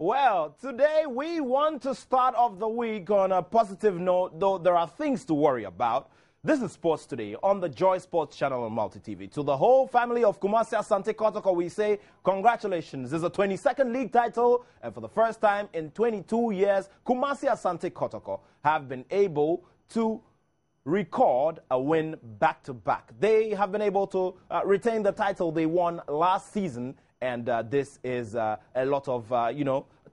Well, today we want to start off the week on a positive note, though there are things to worry about. This is Sports Today on the Joy Sports channel on Multi TV. To the whole family of Kumasi Asante Kotoko, we say congratulations. This is a 22nd league title, and for the first time in 22 years, Kumasi Asante Kotoko have been able to record a win back-to-back. They have been able to retain the title they won last season, and this is a lot of,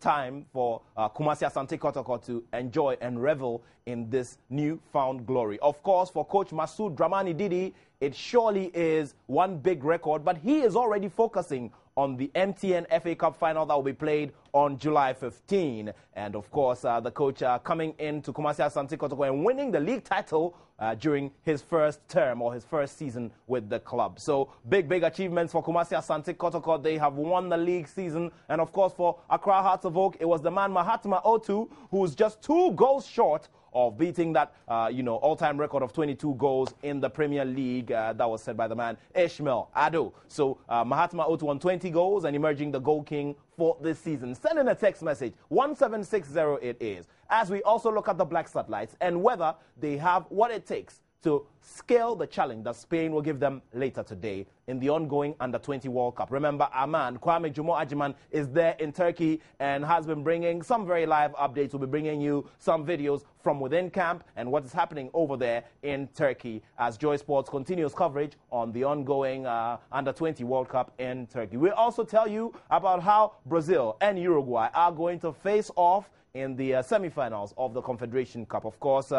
time for Kumasi Asante Kotoko to enjoy and revel in this newfound glory. Of course, for Coach Masoud Dramani Didi, it surely is one big record, but he is already focusing on the MTN FA Cup final that will be played on July 15. And of course, the coach coming into Kumasi Asante Kotoko and winning the league title during his first term or his first season with the club. So big achievements for Kumasi Asante Kotoko. They have won the league season. And of course, for Accra Hearts of Oak, it was the man Mahatma Attoh who was just 2 goals short of beating that, all-time record of 22 goals in the Premier League that was set by the man Ishmael Attoh. So Mahatma Attoh won 20 goals and emerging the goal king for this season. Send in a text message, 17608 it is, as we also look at the Black Satellites and whether they have what it takes to scale the challenge that Spain will give them later today in the ongoing Under-20 World Cup. Remember, our man, Kwame Jumo-Ajiman, is there in Turkey and has been bringing some very live updates. We'll be bringing you some videos from within camp and what is happening over there in Turkey as Joy Sports continues coverage on the ongoing Under-20 World Cup in Turkey. We'll also tell you about how Brazil and Uruguay are going to face off in the semifinals of the Confederation Cup. Of course,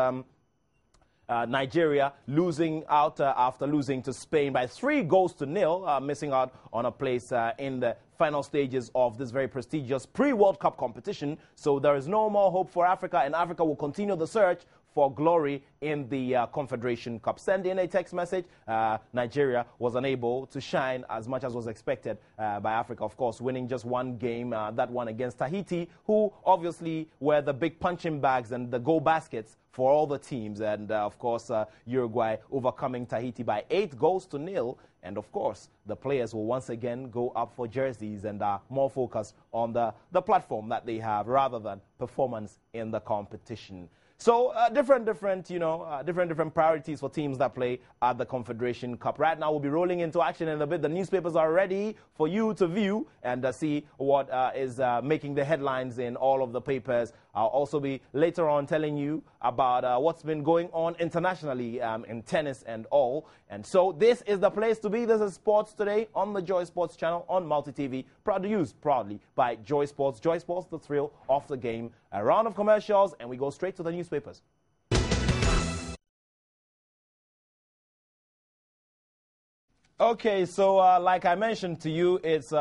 Nigeria losing out after losing to Spain by 3-0, missing out on a place in the final stages of this very prestigious pre-World Cup competition. So there is no more hope for Africa, and Africa will continue the search for glory in the Confederation Cup. Send in a text message. Nigeria was unable to shine as much as was expected by Africa, of course, winning just one game, that one against Tahiti, who obviously were the big punching bags and the goal baskets for all the teams. And, of course, Uruguay overcoming Tahiti by 8-0. And, of course, the players will once again go up for jerseys and are more focused on the platform that they have rather than performance in the competition. So different priorities for teams that play at the Confederation Cup. Right now, we'll be rolling into action in a bit. The newspapers are ready for you to view and see what is making the headlines in all of the papers. I'll also be later on telling you about what's been going on internationally in tennis and all. And so this is the place to be. This is Sports Today on the Joy Sports channel on Multi TV, produced proudly by Joy Sports. Joy Sports, the thrill of the game. A round of commercials, and we go straight to the newspapers. Okay, so like I mentioned to you, it's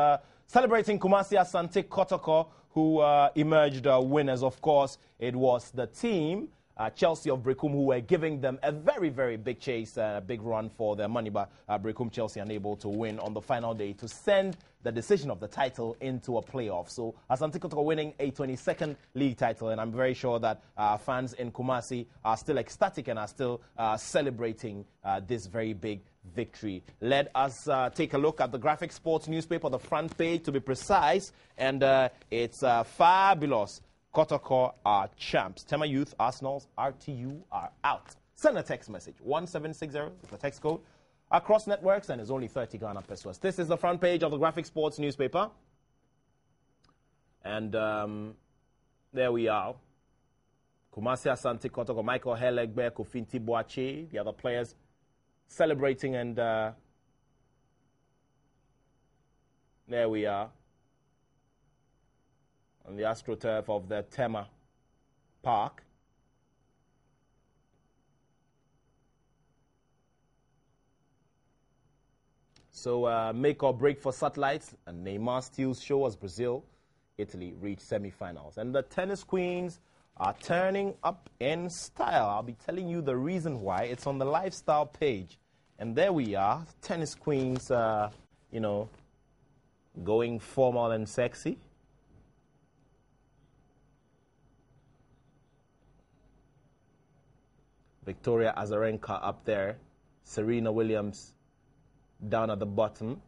celebrating Kumasi Asante Kotoko, who emerged winners. Of course, it was the team, Chelsea of Brekum, who were giving them a very big chase, a big run for their money, but Brekum Chelsea unable to win on the final day to send the decision of the title into a playoff. So Asante Kotoko winning a 22nd league title, and I'm very sure that fans in Kumasi are still ecstatic and are still celebrating this very big victory. Let us take a look at the Graphic Sports newspaper, the front page to be precise, and it's fabulous. Kotoko are champs. Tema Youth, Arsenal's RTU are out. Send a text message, 1760, the text code, across networks, and it's only 30 Ghana pesos. This is the front page of the Graphic Sports newspaper. And there we are. Kumasi Asante Kotoko, Michael Helegbe, Kofinti Boache, the other players celebrating, and there we are on the AstroTurf of the Tema Park. So make or break for satellites, and Neymar steals show as Brazil, Italy reach semi-finals. And the tennis queens are turning up in style. I'll be telling you the reason why. It's on the lifestyle page. And there we are, tennis queens, going formal and sexy. Victoria Azarenka up there, Serena Williams down at the bottom.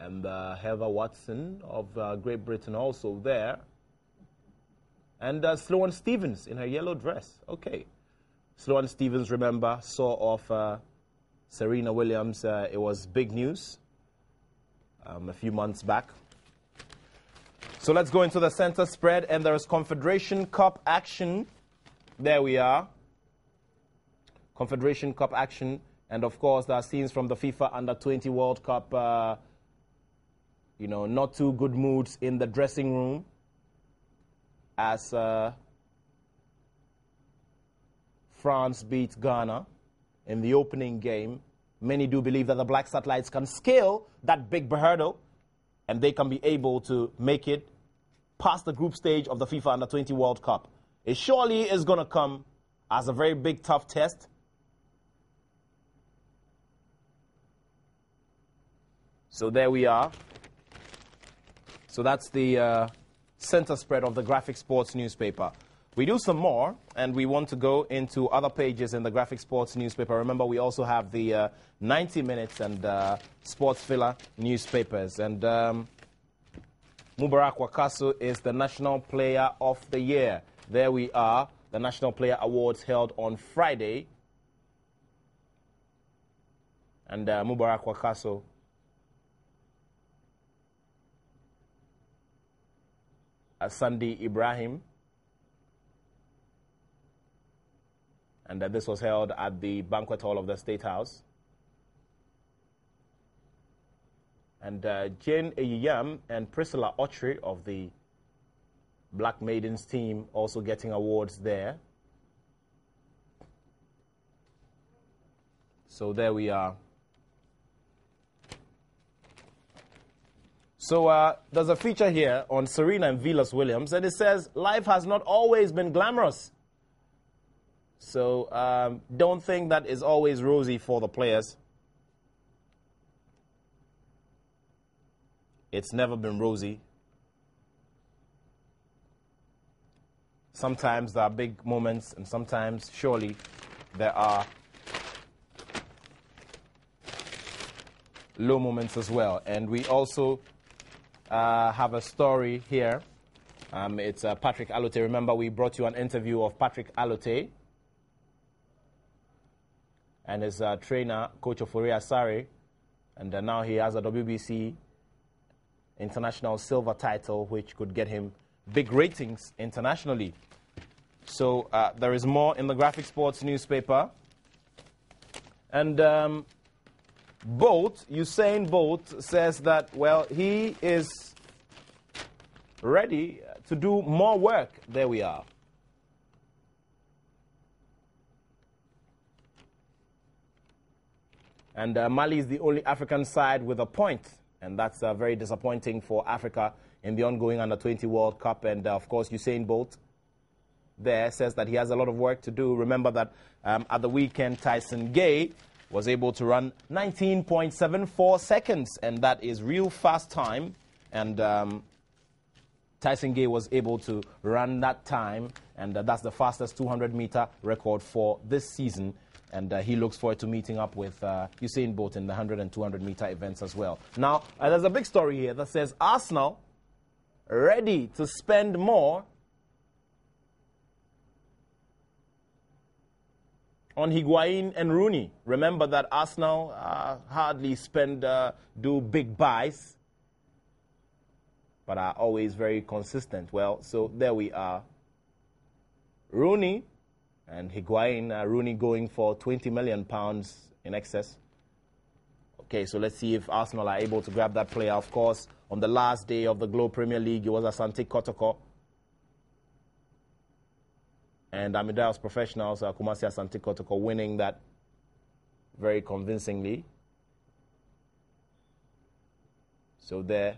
And Heather Watson of Great Britain also there. And Sloane Stephens in her yellow dress. Okay. Sloane Stephens, remember, saw off Serena Williams. It was big news a few months back. So let's go into the center spread, and there is Confederation Cup action. There we are. Confederation Cup action. And, of course, there are scenes from the FIFA Under-20 World Cup, not too good moods in the dressing room as France beat Ghana in the opening game. Many do believe that the Black Satellites can scale that big hurdle, and they can be able to make it past the group stage of the FIFA Under-20 World Cup. It surely is going to come as a very big, tough test. So there we are. So that's the center spread of the Graphic Sports newspaper. We do some more, and we want to go into other pages in the Graphic Sports newspaper. Remember, we also have the 90 Minutes and Sports Filler newspapers. And Mubarak Wakaso is the National Player of the Year. There we are, the National Player Awards held on Friday. And Mubarak Wakaso Sandi Ibrahim. And this was held at the banquet hall of the State House. And Jane Eyiyam and Priscilla Autry of the Black Maidens team also getting awards there. So there we are. So there's a feature here on Serena and Venus Williams, and it says, life has not always been glamorous. So don't think that is always rosy for the players. It's never been rosy. Sometimes there are big moments, and sometimes, surely, there are low moments as well. And we also have a story here. It's Patrick Alote. Remember, we brought you an interview of Patrick Alote and his trainer, Coach Ofori Asare. And now he has a WBC International Silver title, which could get him big ratings internationally. So there is more in the Graphic Sports newspaper. And Usain Bolt says that, well, he is ready to do more work. There we are. And Mali is the only African side with a point. And that's very disappointing for Africa in the ongoing Under-20 World Cup. And, of course, Usain Bolt there says that he has a lot of work to do. Remember that at the weekend, Tyson Gay was able to run 19.74 seconds. And that is real fast time. And Tyson Gay was able to run that time. And that's the fastest 200-meter record for this season. And he looks forward to meeting up with Usain Bolt in the 100 and 200-meter events as well. Now, there's a big story here that says Arsenal ready to spend more on Higuain and Rooney. Remember that Arsenal hardly do big buys, but are always very consistent. Well, so there we are. Rooney and Higuain, Rooney going for £20 million in excess. Okay, so let's see if Arsenal are able to grab that player. Of course, on the last day of the Globe Premier League, it was Asante Kotoko and Amidao's Professionals, Kumasi Asante Kotoko, winning that very convincingly. So there.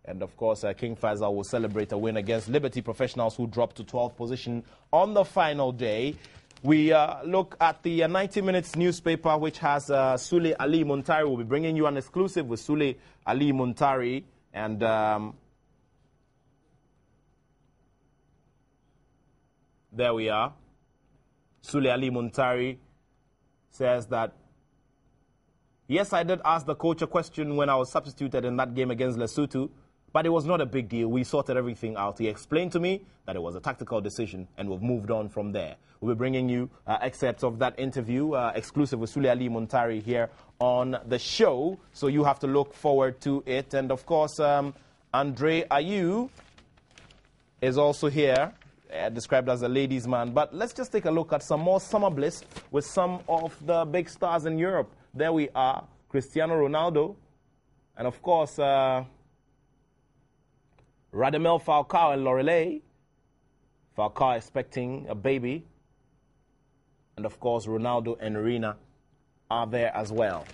And, of course, King Faisal will celebrate a win against Liberty Professionals, who dropped to 12th position on the final day. We look at the 90 Minutes newspaper, which has Sule Ali Muntari. We'll be bringing you an exclusive with Sule Ali Muntari. And there we are. Sule Ali Muntari says that Yes, I did ask the coach a question when I was substituted in that game against Lesotho, but it was not a big deal. We sorted everything out. He explained to me that it was a tactical decision, and we've moved on from there. We'll be bringing you excerpts of that interview, exclusive with Sule Ali Muntari here on the show, so you have to look forward to it. And, of course, Andre Ayew is also here, described as a ladies' man. But let's just take a look at some more summer bliss with some of the big stars in Europe. There we are, Cristiano Ronaldo, and of course, Radamel Falcao and Lorelei. Falcao expecting a baby. And of course, Ronaldo and Rina are there as well.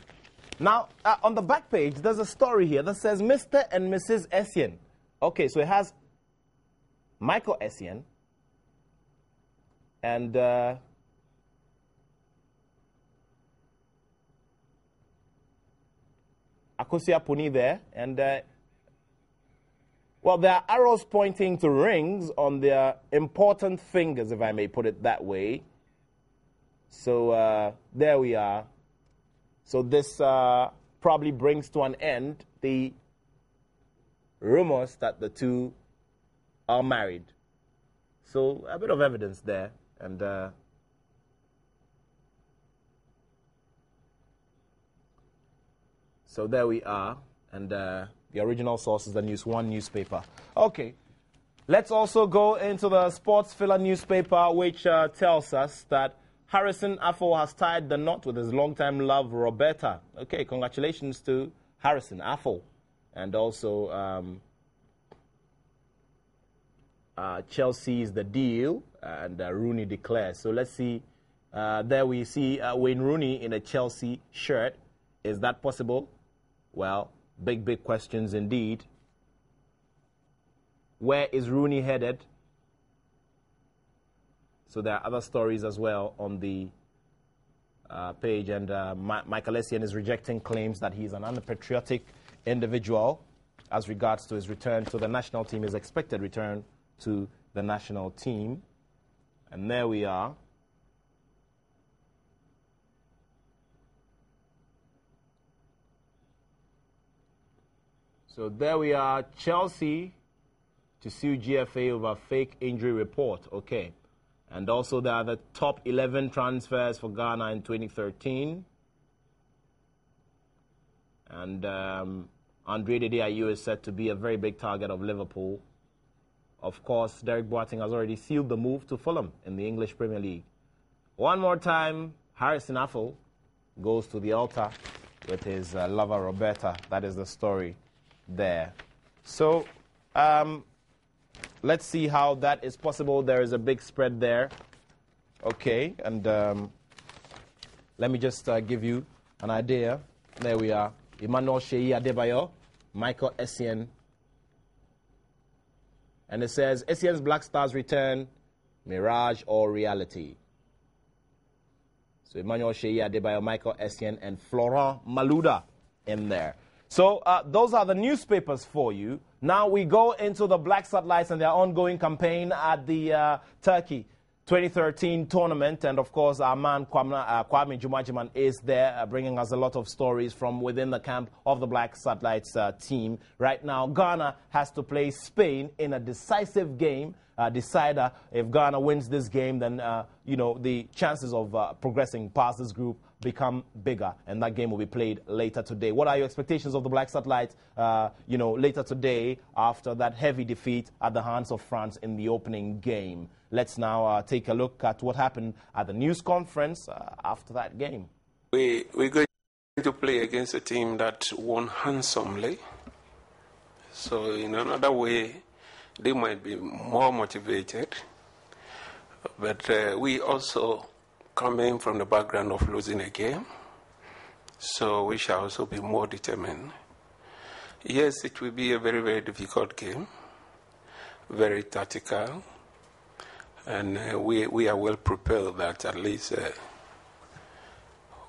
Now, on the back page, there's a story here that says Mr. and Mrs. Essien. Okay, so it has Michael Essien and Akosia Puni there, and well, there are arrows pointing to rings on their important fingers, if I may put it that way. So there we are. So this probably brings to an end the rumors that the two are married. So a bit of evidence there, and so there we are, and the original source is the News One newspaper. Okay, let's also go into the Sports Filler newspaper, which tells us that Harrison Attoh has tied the knot with his longtime love, Roberta. Okay, congratulations to Harrison Attoh, and also Chelsea's the deal, and Rooney declares. So let's see. There we see Wayne Rooney in a Chelsea shirt. Is that possible? Well, big questions indeed. Where is Rooney headed? So there are other stories as well on the page. And Michael Essien is rejecting claims that he's an unpatriotic individual as regards to his return to the national team, his expected return to the national team. And there we are. So there we are, Chelsea to sue GFA over fake injury report. Okay. And also there are the top 11 transfers for Ghana in 2013. And Andre Ayew is said to be a very big target of Liverpool. Of course, Derek Boateng has already sealed the move to Fulham in the English Premier League. One more time, Harrison Attoh goes to the altar with his lover Roberta. That is the story there. So let's see how that is possible. There is a big spread there. Okay, and let me just give you an idea. There we are. Emmanuel Sheyi Adebayo, Michael Essien. And it says, Essien's Black Stars return, mirage or reality. So Emmanuel Sheyi Adebayo, Michael Essien, and Florent Malouda in there. So those are the newspapers for you. Now we go into the Black Satellites and their ongoing campaign at the Turkey 2013 tournament. And, of course, our man Kwame Jumajiman is there bringing us a lot of stories from within the camp of the Black Satellites team. Right now, Ghana has to play Spain in a decisive game. Decider. If Ghana wins this game, then, you know, the chances of progressing past this group become bigger, and that game will be played later today. What are your expectations of the Black Satellites, you know, later today after that heavy defeat at the hands of France in the opening game? Let's now take a look at what happened at the news conference after that game. We're going to play against a team that won handsomely. So in another way, they might be more motivated. But we also coming from the background of losing a game, so we shall also be more determined. Yes, it will be a very difficult game, very tactical, and we are well prepared that at least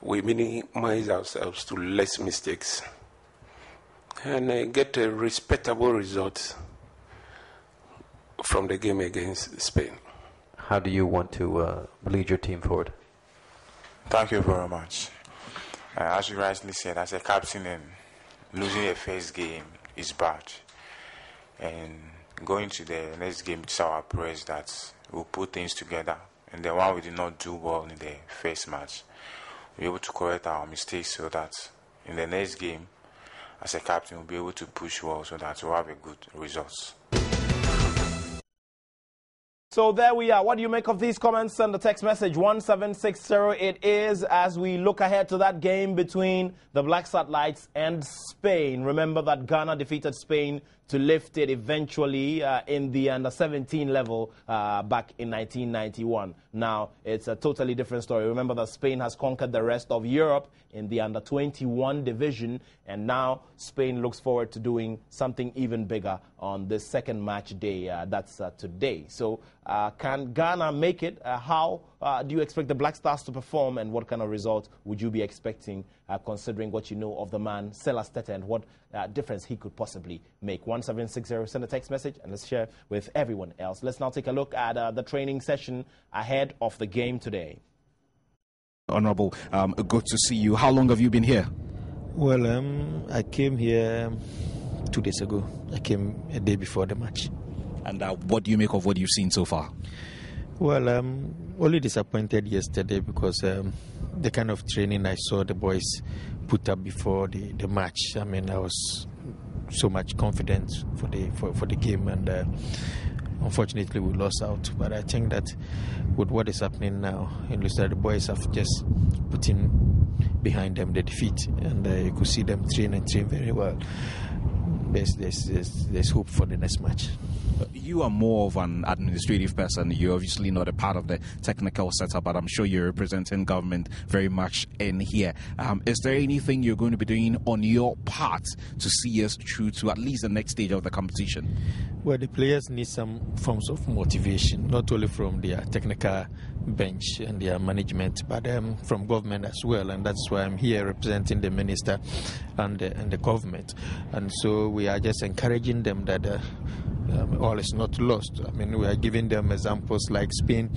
we minimize ourselves to less mistakes and get a respectable result from the game against Spain. How do you want to lead your team forward? Thank you very much. As you rightly said, as a captain, and losing a first game is bad. And going to the next game, it's our prayers that we'll put things together. And the one we did not do well in the first match, we'll be able to correct our mistakes so that in the next game, as a captain, we'll be able to push well so that we'll have a good results. So there we are. What do you make of these comments? Send the text message 1760. It is as we look ahead to that game between the Black Satellites and Spain. Remember that Ghana defeated Spain to lift it eventually in the under-17 level back in 1991. Now, it's a totally different story. Remember that Spain has conquered the rest of Europe in the under-21 division, and now Spain looks forward to doing something even bigger on this second match day. That's today. So can Ghana make it? How do you expect the Black Stars to perform, and what kind of result would you be expecting considering what you know of the man, Silas Tete, and what difference he could possibly make? 1760, send a text message and let's share with everyone else. Let's now take a look at the training session ahead of the game today. Honorable, good to see you. How long have you been here? Well, I came here 2 days ago. I came a day before the match. And what do you make of what you've seen so far? Well, only disappointed yesterday because the kind of training I saw the boys put up before the match. I mean, I was so much confident for the game, and unfortunately we lost out. But I think that with what is happening now, it looks like the boys have just put in behind them the defeat, and you could see them train very well. There's hope for the next match. You are more of an administrative person. You're obviously not a part of the technical setup, but I'm sure you're representing government very much in here. Is there anything you're going to be doing on your part to see us through to at least the next stage of the competition? Well, the players need some forms of motivation, not only from their technical bench and their management, but from government as well. And that's why I'm here representing the minister and the government. And so we are just encouraging them that all is not lost. I mean, we are giving them examples like Spain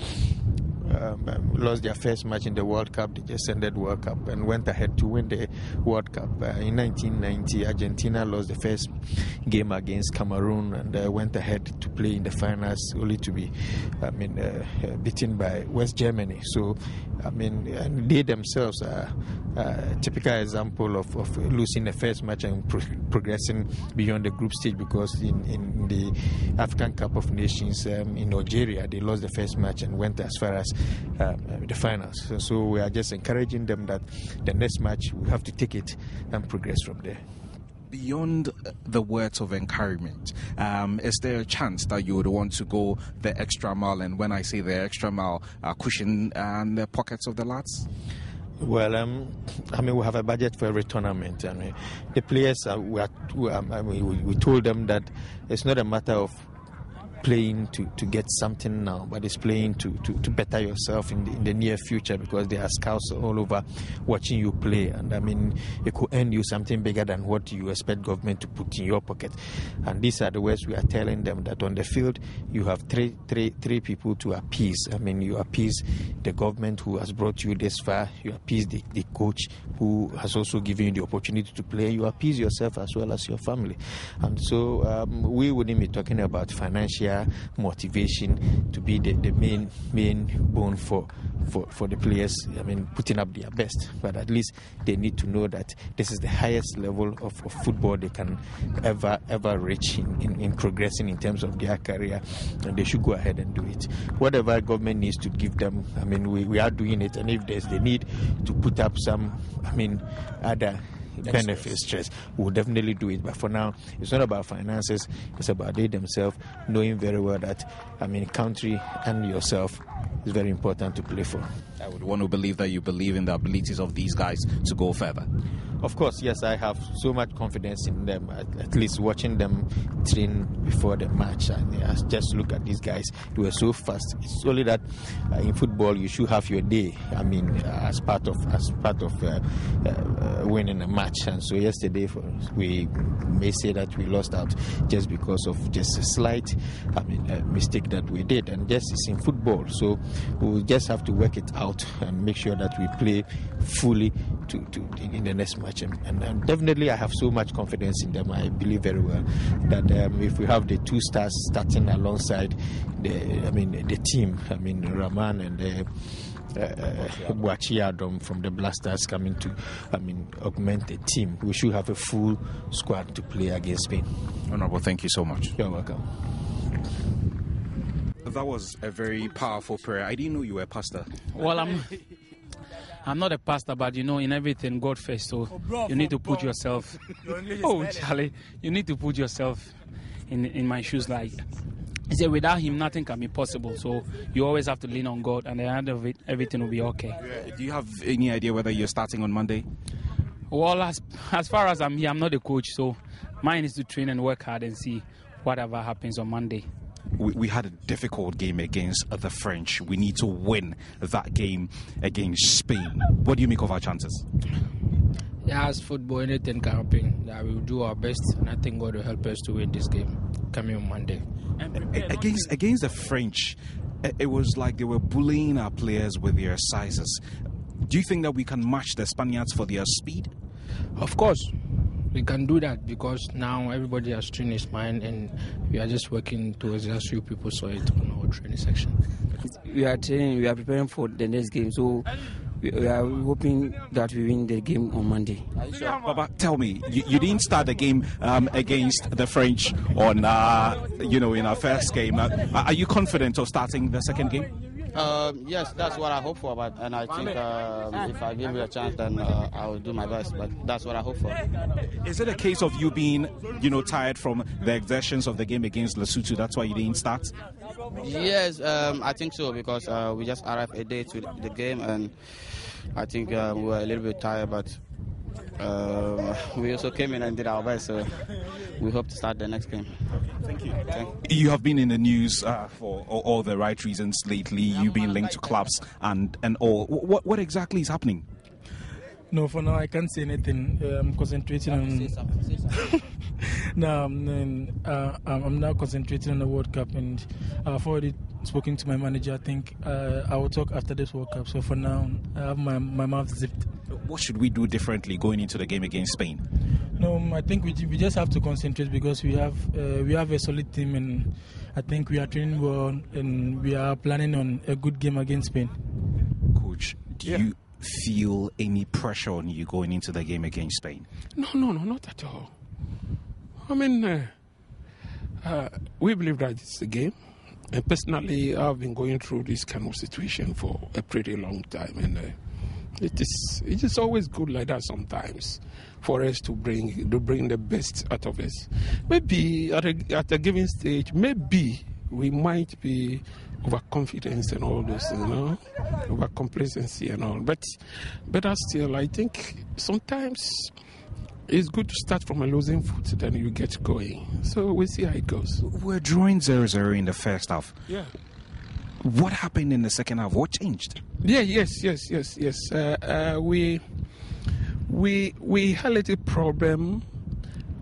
lost their first match in the World Cup. They just ended World Cup and went ahead to win the World Cup. In 1990, Argentina lost the first game against Cameroon and went ahead to play in the finals, only to be, beaten by West Germany. So, I mean, and they themselves are a typical example of losing the first match and progressing beyond the group stage, because in the African Cup of Nations in Algeria, they lost the first match and went as far as the finals. So we are just encouraging them that the next match we have to take it and progress from there. Beyond the words of encouragement, is there a chance that you would want to go the extra mile? And when I say the extra mile, cushion the pockets of the lads? Well, I mean, we have a budget for every tournament. I mean, the players, we told them that it's not a matter of playing to get something now, but it's playing to better yourself in the near future, because there are scouts all over watching you play, and I mean, it could earn you something bigger than what you expect government to put in your pocket. And these are the words we are telling them, that on the field you have three people to appease. I mean, you appease the government who has brought you this far, you appease the coach who has also given you the opportunity to play, you appease yourself as well as your family. And so we wouldn't be talking about financial motivation to be the main bone for the players. I mean, putting up their best, but at least they need to know that this is the highest level of football they can ever reach in progressing in terms of their career, and they should go ahead and do it. Whatever government needs to give them, I mean, we are doing it, and if there's the need to put up some, I mean, other benefits, stress, we'll definitely do it. But for now, it's not about finances, it's about they themselves knowing very well that, I mean, country and yourself is very important to play for. I would want to believe that you believe in the abilities of these guys to go further. Of course, yes, I have so much confidence in them, at least watching them train before the match. And I just look at these guys, they were so fast. It's only that in football you should have your day, I mean, as part of winning a match. And so yesterday we may say that we lost out just because of just a slight, mistake that we did, and just it's in football. So we'll just have to work it out and make sure that we play fully in the next match. And definitely, I have so much confidence in them. I believe very well that if we have the two stars starting alongside the team, Rahman and Boachiadom from the Blasters coming to, augment the team, we should have a full squad to play against Spain. Honorable, thank you so much. You're welcome. That was a very powerful prayer. I didn't know you were a pastor. Well, I'm not a pastor, but in everything, God first. So you need to put yourself. Oh, Charlie, you need to put yourself in my shoes. Like he said, without Him, nothing can be possible. So you always have to lean on God, and at the end of it, everything will be okay. Yeah. Do you have any idea whether you're starting on Monday? Well, as far as I'm here, I'm not a coach, so mine is to train and work hard and see whatever happens on Monday. We had a difficult game against the French. We need to win that game against Spain. What do you make of our chances? Yeah, as football, anything can happen. We will do our best, and I think God will help us to win this game coming on Monday. Against the French, it was like they were bullying our players with their sizes. Do you think that we can match the Spaniards for their speed? Of course. We can do that because now everybody has trained his mind and we are just working towards just few people saw it on our training section. We are training, we are preparing for the next game, so we are hoping that we win the game on Monday. Baba, tell me, you didn't start the game against the French on, in our first game. Are you confident of starting the second game? Yes, that's what I hope for. And I think if I give it a chance, then I will do my best. But that's what I hope for. Is it a case of you being, tired from the exertions of the game against Lesotho? That's why you didn't start? Yes, I think so because we just arrived a day to the game, and I think we were a little bit tired, but we also came in and did our best. So we hope to start the next game. Thank you. You have been in the news for all the right reasons lately. You've been linked to clubs and all. What exactly is happening? No, for now I can't say anything. I'm concentrating on. No, I'm now concentrating on the World Cup, and I've already spoken to my manager. I think I will talk after this World Cup. So for now, I have my mouth zipped. What should we do differently going into the game against Spain? No, I think we just have to concentrate because we have a solid team, and I think we are training well, and we are planning on a good game against Spain. Coach, do you feel any pressure on you going into the game against Spain? No, not at all. I mean, we believe that it's a game. And personally, I've been going through this kind of situation for a pretty long time, and it is always good like that sometimes for us to bring the best out of us. Maybe at a given stage, maybe we might be overconfidence and all this, overcomplacency and all. But better still, I think sometimes it's good to start from a losing foot, then you get going. So we'll see how it goes. We're drawing 0-0 in the first half. Yeah. What happened in the second half? What changed? Yeah, yes. We had a little problem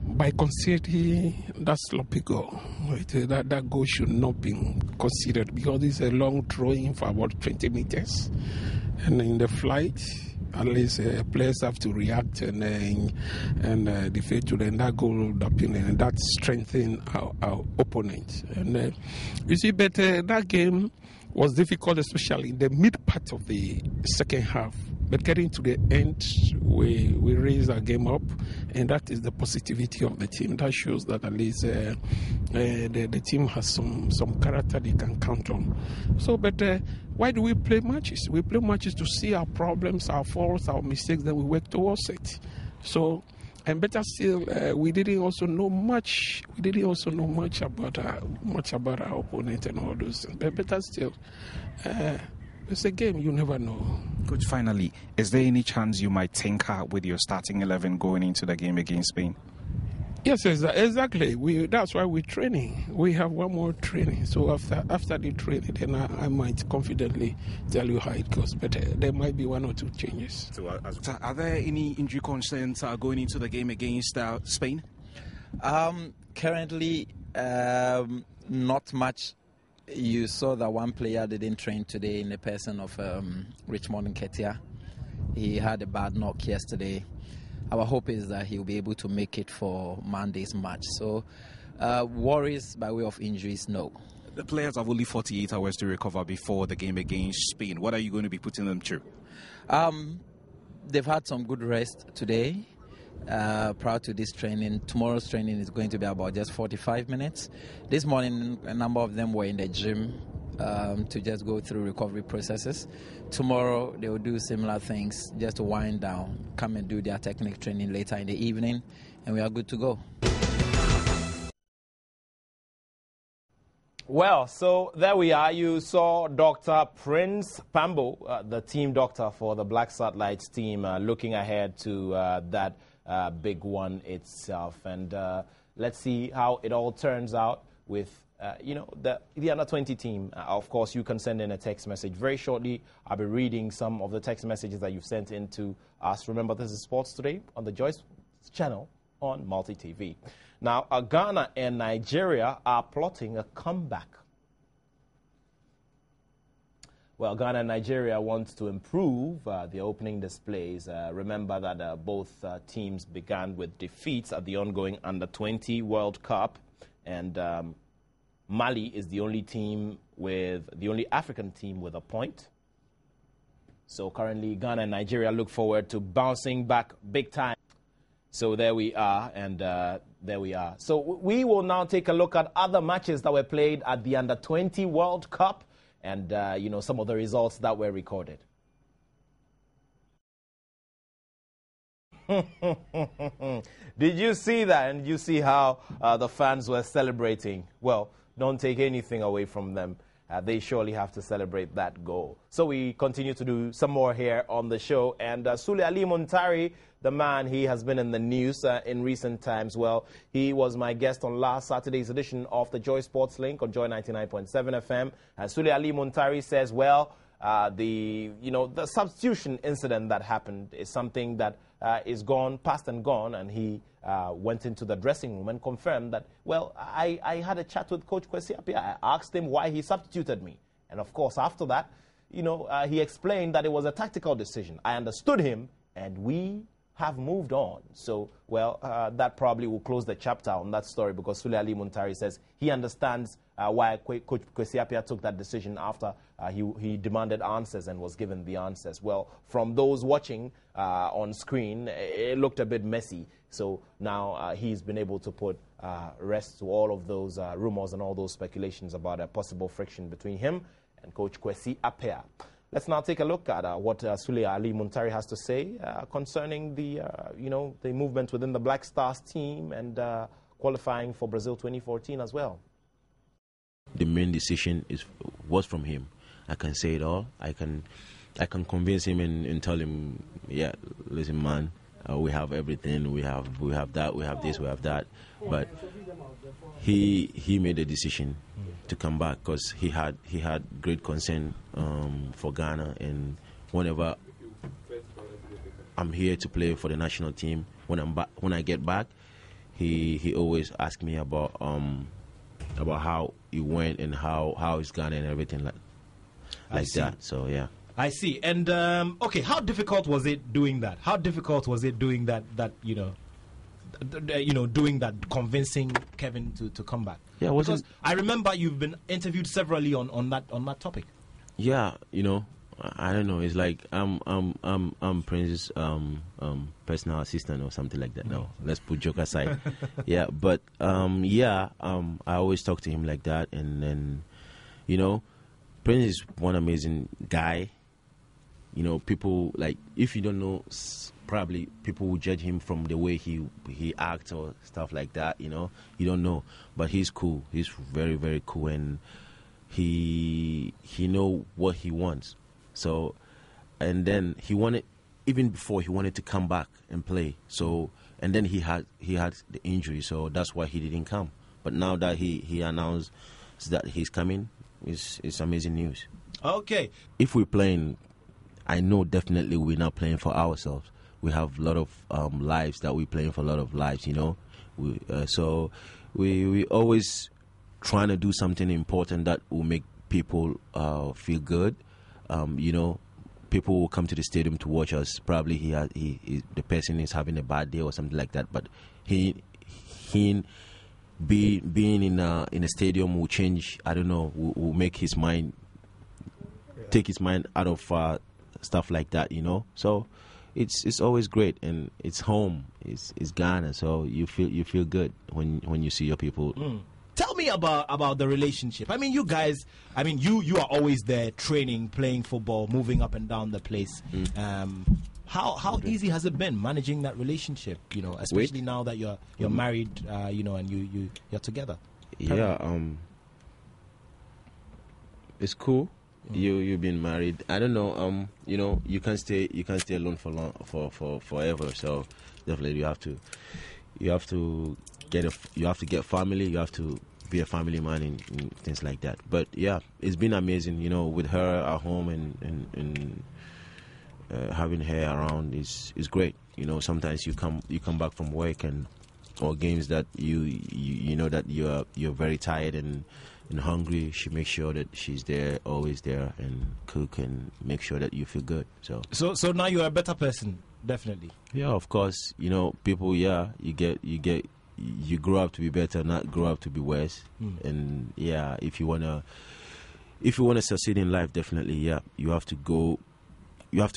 by conceding that sloppy goal. That goal should not be considered because it's a long throwing for about 20 meters. And in the flight, at least players have to react and defeat to them. That goal would have been, and that strengthened our opponent. And you see, but that game was difficult, especially in the mid part of the second half. But getting to the end, we raised our game up, and that is the positivity of the team. That shows that at least the team has some character they can count on. So, but why do we play matches? We play matches to see our problems, our faults, our mistakes, then we work towards it. So, and better still, we didn't also know much. We didn't also know much about our opponent and all those things. But better still, it's a game. You never know. Coach, finally, is there any chance you might tinker with your starting 11 going into the game against Spain? Yes, exactly. That's why we're training. We have one more training. So after the training, then I might confidently tell you how it goes. But there might be one or two changes. So, are there any injury concerns going into the game against Spain? Currently, not much. You saw that one player didn't train today in the person of Richmond Nketiah. He had a bad knock yesterday. Our hope is that he'll be able to make it for Monday's match. So, worries by way of injuries, no. The players have only 48 hours to recover before the game against Spain. What are you going to be putting them through? They've had some good rest today. Prior to this training, tomorrow's training is going to be about just 45 minutes. This morning, a number of them were in the gym to just go through recovery processes. Tomorrow, they will do similar things just to wind down, come and do their technical training later in the evening, and we are good to go. Well, so there we are. You saw Dr. Prince Pambo, the team doctor for the Black Satellites team, looking ahead to that big one itself. And let's see how it all turns out with, the under-20 team. Of course, you can send in a text message. Very shortly, I'll be reading some of the text messages that you've sent in to us. Remember, this is Sports Today on the Joyce channel on Multi TV. Now, Ghana and Nigeria are plotting a comeback. Well, Ghana and Nigeria want to improve their opening displays. Remember that both teams began with defeats at the ongoing Under-20 World Cup, and Mali is the only African team with a point. So currently, Ghana and Nigeria look forward to bouncing back big time. So there we are, and there we are. So we will now take a look at other matches that were played at the Under-20 World Cup and, some of the results that were recorded. Did you see that? And you see how the fans were celebrating? Well, don't take anything away from them. They surely have to celebrate that goal. So we continue to do some more here on the show. And Sule Ali Muntari, the man, he has been in the news in recent times. Well, he was my guest on last Saturday's edition of the Joy Sports Link on Joy 99.7 FM. Sule Ali Muntari says, well, the substitution incident that happened is something that is gone, past and gone, and he went into the dressing room and confirmed that, well, I had a chat with Coach Kwesi Appiah. I asked him why he substituted me. And, of course, after that, he explained that it was a tactical decision. I understood him, and we have moved on. So, well, that probably will close the chapter on that story because Sule Ali Muntari says he understands why Coach Kwesi Appiah took that decision after he demanded answers and was given the answers. Well, from those watching on screen, it looked a bit messy. So now he's been able to put rest to all of those rumors and all those speculations about a possible friction between him and Coach Kwesi Appiah. Let's now take a look at what Sule Ali Muntari has to say concerning the movement within the Black Stars team and qualifying for Brazil 2014 as well. The main decision was from him. I can say it all. I can convince him and tell him, yeah, listen, man, we have everything. We have that. We have this. We have that. But he made a decision to come back because he had great concern for Ghana, and whenever I'm here to play for the national team, when I get back, he always asks me about how it went and how it's Ghana and everything like that. So yeah. I see. And okay, how difficult was it doing that? How difficult was it doing that doing that, convincing Kevin to come back? Yeah, because I remember you've been interviewed severally on that topic. Yeah, I don't know. It's like I'm Prince's personal assistant or something like that. No, let's put joke aside. Yeah, but I always talk to him like that, and then Prince is one amazing guy. People like, if you don't know, probably people will judge him from the way he acts or stuff like that. You don't know, but he's cool. He's very, very cool, and he know what he wants. So, and then he wanted, even before he wanted to come back and play. So, and then he had the injury, so that's why he didn't come. But now that he announced that he's coming, it's amazing news. Okay. If we're playing, I know definitely we're not playing for ourselves. We have a lot of lives that we're playing for, a lot of lives, so we always trying to do something important that will make people feel good. people will come to the stadium to watch us. Probably the person is having a bad day or something like that. But being in a stadium will change. I don't know. Will make his mind take his mind out of stuff like that. So it's always great, and it's home. It's Ghana, so you feel good when you see your people. Tell me about the relationship. I mean, you guys. I mean, you are always there, training, playing football, moving up and down the place. How easy has it been managing that relationship? Especially now that you're married. And you're together. Yeah. It's cool. You've been married. I don't know. You can't stay alone for forever. So definitely you have to get family. You have to be a family man and things like that. But yeah, it's been amazing. With her at home and having her around is great. Sometimes you come back from work or games that you know that you're very tired and hungry. She makes sure that she's there, always there, and cook and make sure that you feel good. So now you're a better person, definitely. Yeah, of course. People. Yeah, you grow up to be better, not grow up to be worse. And yeah, if you wanna succeed in life, definitely, yeah, you have to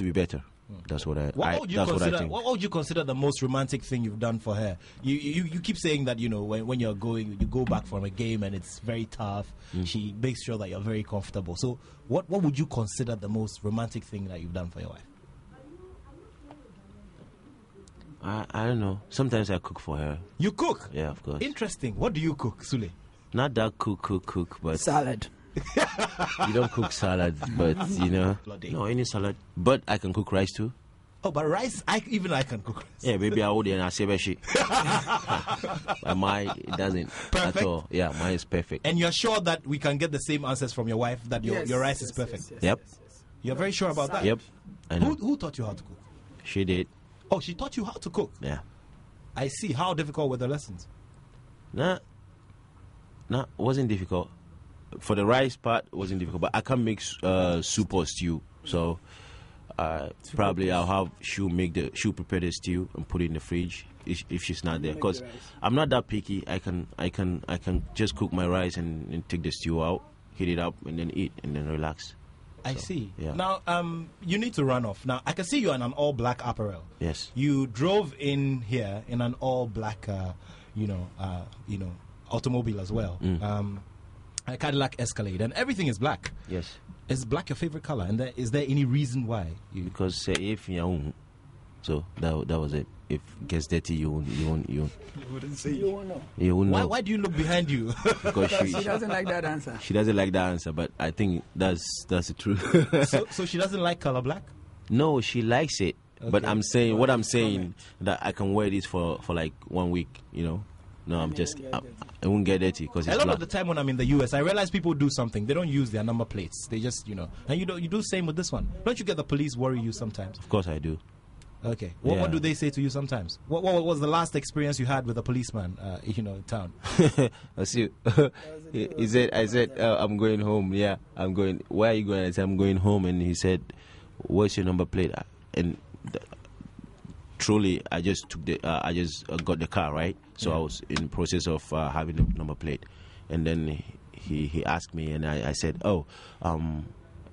be better. That's what I think. What would you consider the most romantic thing you've done for her? You keep saying that when you go back from a game and it's very tough. She makes sure that you're very comfortable. So what would you consider the most romantic thing that you've done for your wife? I don't know. Sometimes I cook for her. You cook? Yeah, of course. Interesting. What do you cook, Sule? Not that cook, but salad. You don't cook salad, but no, any salad. But I can cook rice too. Oh, but rice, I can cook rice. Yeah, maybe I would and I say but mine it doesn't perfect at all. Yeah, mine is perfect. And you're sure that we can get the same answers from your wife that your rice is perfect? Yep. You're very sure about that? Yep. I know. Who taught you how to cook? She did. Oh, she taught you how to cook? Yeah. I see. How difficult were the lessons? Nah, wasn't difficult. For the rice part, it wasn't difficult. But I can't make soup or stew, so probably she'll prepare the stew and put it in the fridge if she's not there. Because I'm not that picky. I can just cook my rice and take the stew out, heat it up, and then eat and then relax. I see. Yeah. Now, you need to run off. Now, I can see you in an all-black apparel. Yes. You drove in here in an all-black, automobile as well. A Cadillac Escalade, and everything is black. Yes. Is black your favorite color? And is there any reason why? Because if you own, so that was it. If it gets dirty, you wouldn't say you won't know. You won't know. Why do you look behind you? Because she doesn't like that answer. She doesn't like that answer, but I think that's the truth. So she doesn't like color black? No, she likes it. Okay. But I'm saying that I can wear this for like 1 week. No, I won't get dirty because it's a lot black. of the time when I'm in the US, I realize people do something. They don't use their number plates. They just, and you do the same with this one. Don't you get the police worry you sometimes? Of course I do. Okay. What do they say to you sometimes? What was the last experience you had with a policeman, in town? I see. I said, I'm going home. Yeah, I'm going. Where are you going? I said, I'm going home. And he said, what's your number plate? And truly, I just got the car, right? So I was in the process of having the number plate. And then he asked me, and I said,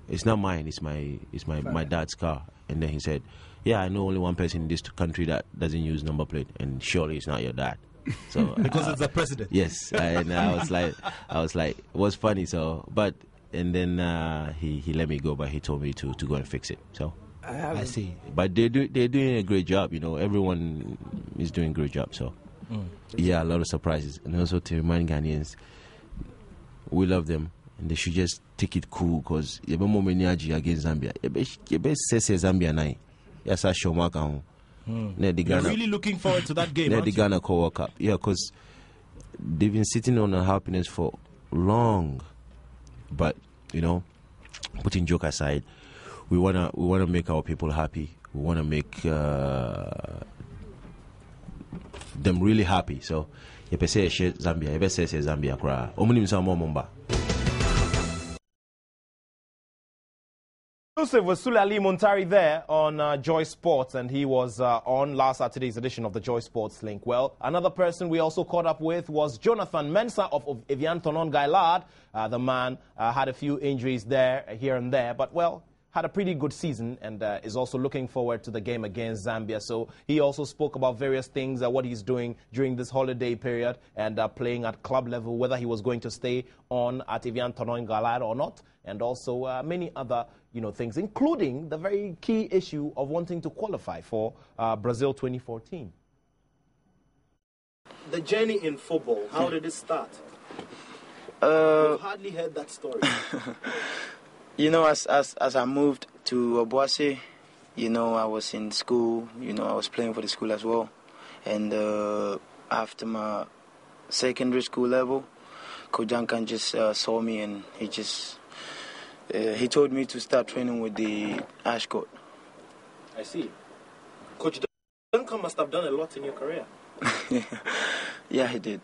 it's not mine. It's my dad's car. And then he said, yeah, I know only one person in this country that doesn't use number plate, and surely it's not your dad. So because it's the president. Yes, and I was like, it was funny. So, and then he let me go, but he told me to go and fix it. So I see. But they're doing a great job. Everyone is doing a great job. So yeah, a lot of surprises, and also to remind Ghanaians, we love them. And they should just take it cool because you have more energy against Zambia. You best say Zambia now. Yes, I show my account. You're really looking forward to that game, aren't the Ghana World Cup. Yeah, because they've been sitting on happiness for long. But putting joke aside, we wanna make our people happy. We wanna make them really happy. So, you say Zambia, you say Zambia, cry. Exclusive with Sule Ali Muntari there on Joy Sports, and he was on last Saturday's edition of the Joy Sports Link. Well, another person we also caught up with was Jonathan Mensah of Evian Tonon Gaillard. The man had a few injuries there, here and there, but well, had a pretty good season and is also looking forward to the game against Zambia. So he also spoke about various things, what he's doing during this holiday period and playing at club level, whether he was going to stay on at Evian Tonon Gaillard or not, and also many other things, including the very key issue of wanting to qualify for Brazil 2014. The journey in football, how did it start? We've hardly heard that story. As I moved to Obuasi, I was in school, I was playing for the school as well. And after my secondary school level, Coach Duncan just saw me and he told me to start training with the Ashcourt. I see. Coach Duncan must have done a lot in your career. Yeah, he did.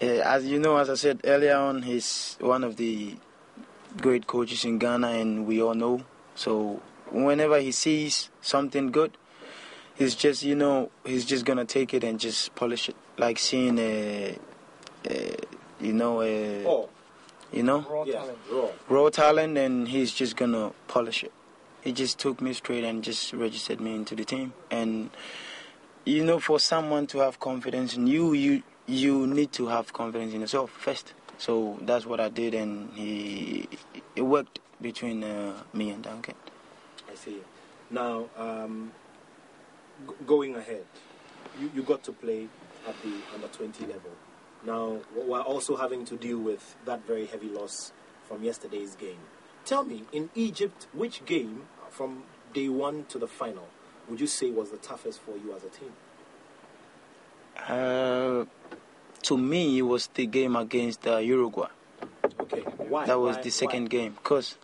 As I said earlier on, he's one of the great coaches in Ghana, and we all know. So whenever he sees something good, he's just gonna take it and just polish it, like seeing raw talent, and he's just gonna polish it. He just took me straight and just registered me into the team. And for someone to have confidence in you, you need to have confidence in yourself first. So that's what I did, and it worked between me and Duncan. I see. Now, going ahead, you got to play at the under-20 level. Now, we're also having to deal with that very heavy loss from yesterday's game. Tell me, in Egypt, which game from day one to the final would you say was the toughest for you as a team? To me, it was the game against Uruguay. Okay, why? That was the second game. Because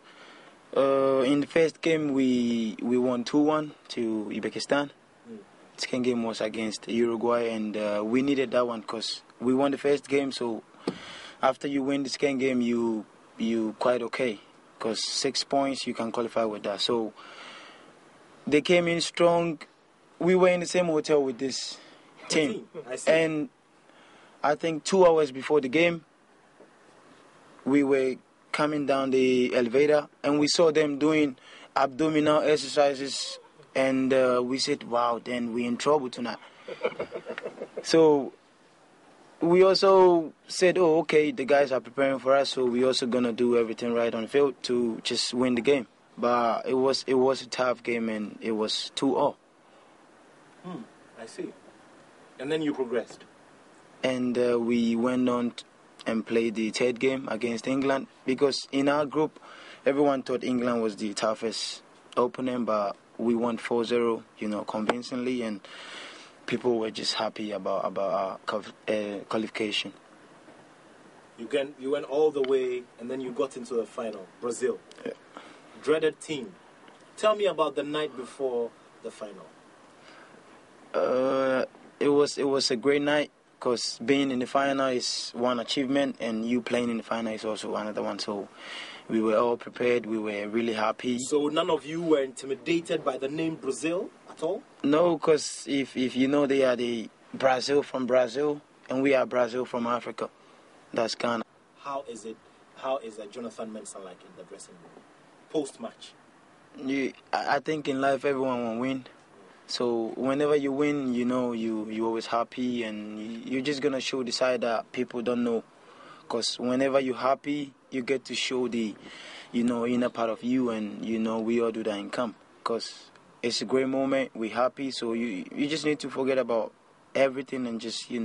in the first game, we won 2-1 to Uzbekistan. The second game was against Uruguay, and we needed that one because we won the first game. So after you win the second game, you quite okay, because 6 points, you can qualify with that. So they came in strong. We were in the same hotel with this team. And I think 2 hours before the game, we were coming down the elevator and we saw them doing abdominal exercises, and we said, wow, then we're in trouble tonight. So we also said, oh, okay, the guys are preparing for us, so we're also going to do everything right on the field to just win the game. But it was a tough game, and it was 2-0. I see. And then you progressed. And we went on and played the third game against England, because in our group, everyone thought England was the toughest opponent, but we won 4-0, convincingly, and people were just happy about our qualification. You went all the way, and then you got into the final, Brazil. Yeah. Dreaded team. Tell me about the night before the final. It was a great night, because being in the final is one achievement, and you playing in the final is also another one. So we were all prepared. We were really happy. So none of you were intimidated by the name Brazil at all? No, because if they are the Brazil from Brazil, and we are Brazil from Africa. That's Ghana. How is a Jonathan Mensah like in the dressing room post-match? I think in life everyone will win. So whenever you win, you're always happy, and you're just going to show the side that people don't know. Because whenever you're happy, you get to show the, inner part of you, and, we all do that in camp. Because it's a great moment, we're happy, so you just need to forget about everything and just, do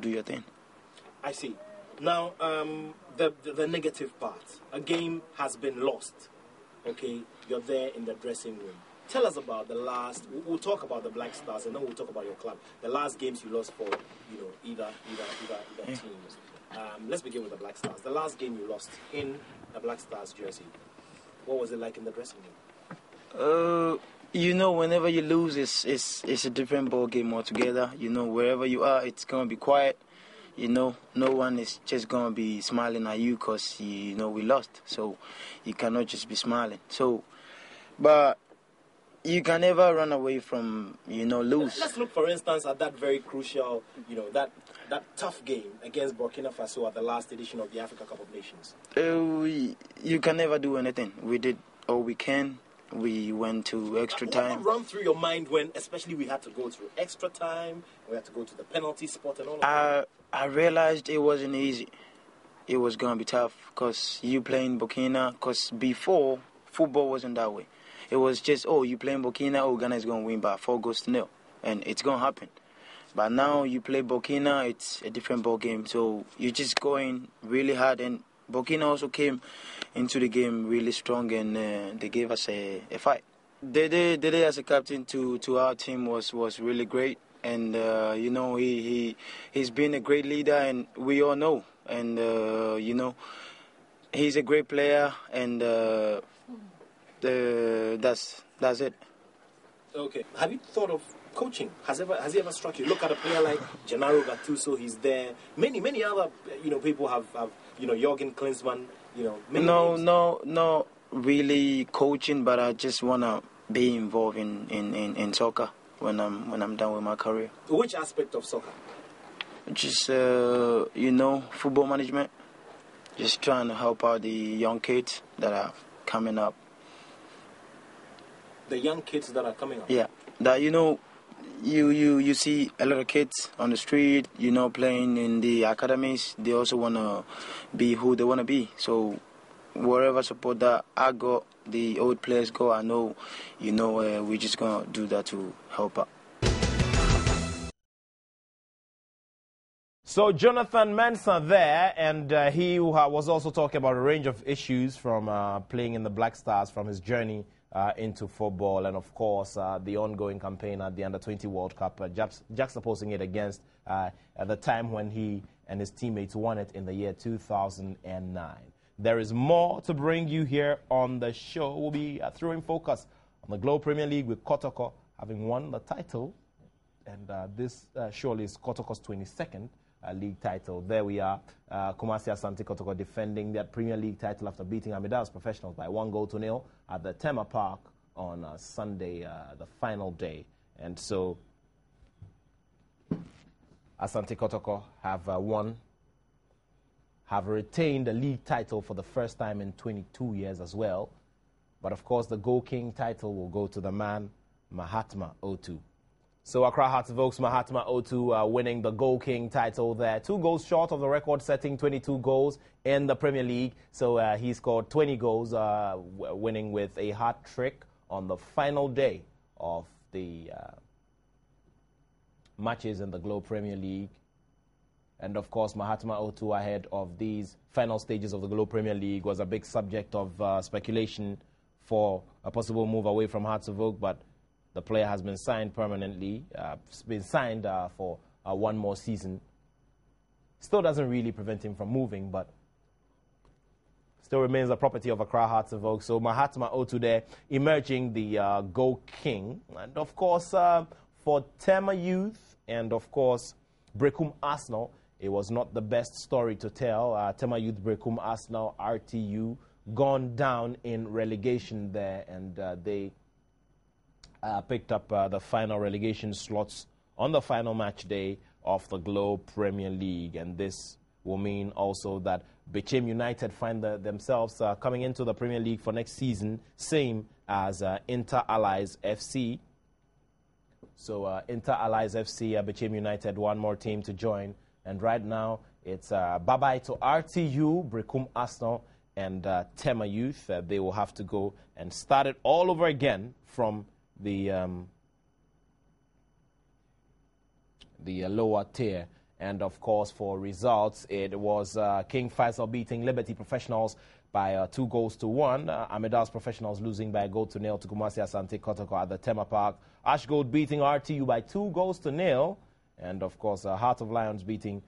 your thing. I see. Now, the negative part. A game has been lost. Okay, you're there in the dressing room. Tell us about the last. We'll talk about the Black Stars, and then we'll talk about your club. The last games you lost for, either teams. Let's begin with the Black Stars. The last game you lost in the Black Stars jersey. What was it like in the dressing room? Whenever you lose, it's a different ball game altogether. Wherever you are, it's gonna be quiet. you know, no one is just going to be smiling at you because, you know, we lost. So you cannot just be smiling. So, but you can never run away from, you know, lose. Let's look, for instance, at that very crucial, you know, that tough game against Burkina Faso at the last edition of the Africa Cup of Nations. You can never do anything. We did all we can. We went to extra time. What run through your mind when, especially, we had to go through extra time, we had to go to the penalty spot and all of that? I realized it wasn't easy. It was going to be tough because you playing Burkina, because before, football wasn't that way. It was just, oh, you playing Burkina, oh, Ghana is going to win by 4-0, and it's going to happen. But now you play Burkina, it's a different ball game, so you're just going really hard, and Burkina also came into the game really strong, and they gave us a fight. Dede as a captain to our team was really great, and you know, he's been a great leader, and we all know, and you know, he's a great player, and that's it. Okay. Have you thought of coaching? Has he ever struck you? Look at a player like Gennaro Gattuso. He's there. Many other people have Jürgen Klinsmann. No, really coaching, but I just wanna be involved in soccer when I'm done with my career. Which aspect of soccer? Just football management. Just trying to help out the young kids that are coming up. The young kids that are coming up. Yeah, that you see a lot of kids on the street, playing in the academies. They also wanna be who they wanna be. So wherever support that I got, the old players go, I know, we're just gonna do that to help out. So Jonathan Mensah there, and he was also talking about a range of issues from playing in the Black Stars, from his journey into football, and of course the ongoing campaign at the Under-20 World Cup, juxtaposing it against at the time when he and his teammates won it in the year 2009. There is more to bring you here on the show. We'll be throwing focus on the Globe Premier League with Kotoko having won the title, and this surely is Kotoko's 22nd league title. There we are, Kumasi Asante Kotoko defending that Premier League title after beating Amidas Professionals by 1-0 at the Tema Park on Sunday, the final day. And so Asante Kotoko have retained the league title for the first time in 22 years as well. But of course the Goal King title will go to the man Mahatma Attoh. So Accra Hearts of Oak's Mahatma Attoh winning the Goal King title there. 2 goals short of the record-setting 22 goals in the Premier League. So he scored 20 goals, winning with a hat trick on the final day of the matches in the Globe Premier League. And of course, Mahatma Attoh ahead of these final stages of the Globe Premier League was a big subject of speculation for a possible move away from Hearts of Oak, but the player has been signed permanently, for one more season. Still doesn't really prevent him from moving, but still remains the property of Accra Hearts of Oak. So Mahatma Attoh there emerging the Goal King. And of course, for Tema Youth and of course Brekum Arsenal, it was not the best story to tell. Tema Youth, Brekum Arsenal, RTU, gone down in relegation there, and they picked up the final relegation slots on the final match day of the Globe Premier League. And this will mean also that Bechem United find themselves coming into the Premier League for next season, same as Inter Allies FC. So Inter Allies FC, Bechem United, one more team to join. And right now it's bye-bye to RTU, Brekum Arsenal, and Tema Youth. They will have to go and start it all over again from the lower tier. And of course, for results, it was King Faisal beating Liberty Professionals by 2-1. Amidas Professionals losing by 1-0 to Kumasi Asante Kotoko at the Tema Park. Ashgold beating RTU by 2-0. And of course, Heart of Lions beating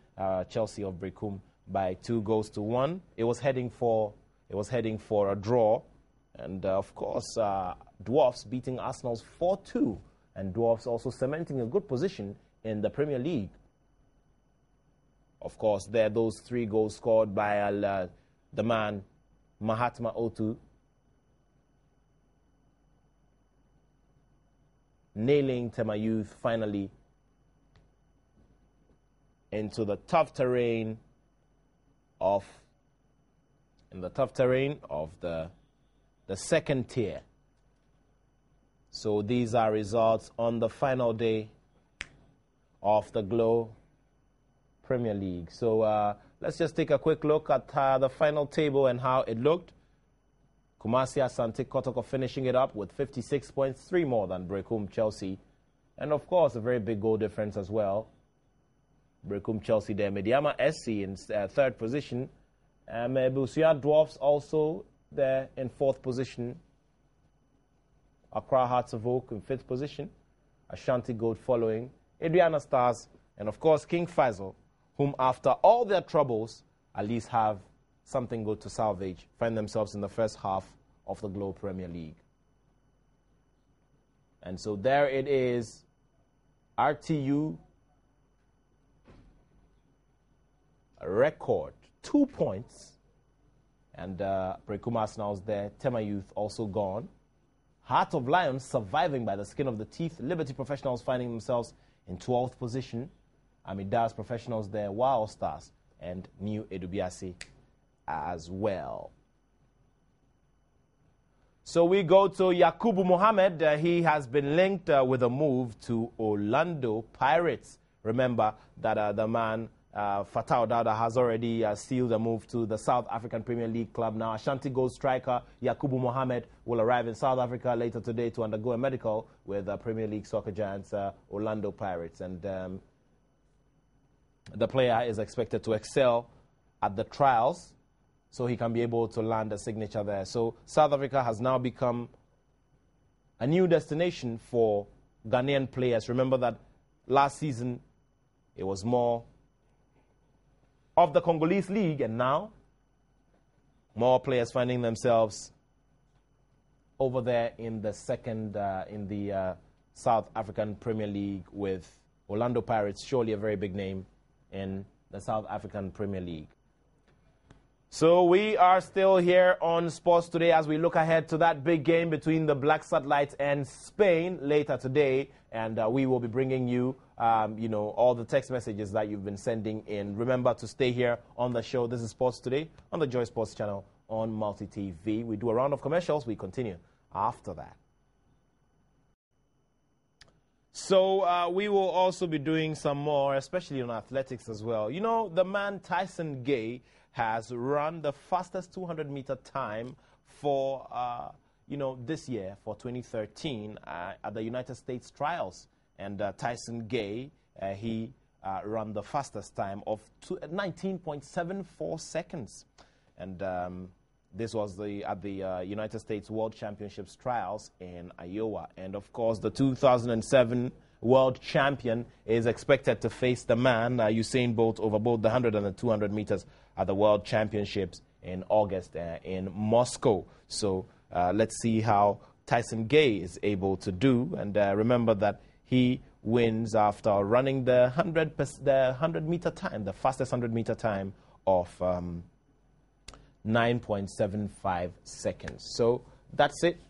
Chelsea of Brekum by 2-1. It was heading for a draw. And of course, Dwarfs beating Arsenal's 4-2. And Dwarfs also cementing a good position in the Premier League. Of course, there are those 3 goals scored by the man, Mahatma Attoh, nailing Tema Youth finally into the tough terrain of the second tier. So these are results on the final day of the Glow Premier League. So let's just take a quick look at the final table and how it looked. Kumasi Asante Kotoko finishing it up with 56 points, 3 more than Brekum Chelsea. And of course, a very big goal difference as well. Brekum Chelsea there. Mediama SC in 3rd position. Busia Dwarfs also there in 4th position. Accra Hearts of Oak in 5th position. Ashanti Gold following. Adriana Stars. And of course, King Faisal, whom after all their troubles, at least have something good to salvage, find themselves in the first half of the Globe Premier League. And so there it is. RTU, a record 2 points. And Brekum Arsenal's there. Tema Youth also gone. Heart of Lions surviving by the skin of the teeth. Liberty Professionals finding themselves in 12th position. Amidas Professionals there. Wow Stars and New Edubiasi as well. So we go to Yakubu Mohammed. He has been linked with a move to Orlando Pirates. Remember that the man, Fatau Dada, has already sealed a move to the South African Premier League club. Now, Ashanti Gold striker Yakubu Mohammed will arrive in South Africa later today to undergo a medical with Premier League soccer giants Orlando Pirates. And the player is expected to excel at the trials, so he can be able to land a signature there. So South Africa has now become a new destination for Ghanaian players. Remember that last season it was more of the Congolese league, and now more players finding themselves over there in the South African Premier League with Orlando Pirates, surely a very big name in the South African Premier League. So we are still here on Sports Today as we look ahead to that big game between the Black Satellites and Spain later today. And we will be bringing you, all the text messages that you've been sending in. Remember to stay here on the show. This is Sports Today on the Joy Sports channel on Multi TV. We do a round of commercials. We continue after that. So we will also be doing some more, especially on athletics as well. You know, the man Tyson Gay has run the fastest 200-meter time for, this year, for 2013, at the United States trials. And Tyson Gay, he ran the fastest time of 19.74 seconds. And this was at the United States World Championships trials in Iowa. And, of course, the 2007 world champion is expected to face the man, Usain Bolt, over both the 100 and the 200 meters at the World Championships in August in Moscow. So let's see how Tyson Gay is able to do. And remember that he wins after running the 100-meter time, the fastest 100-meter time of 9.75 seconds. So that's it.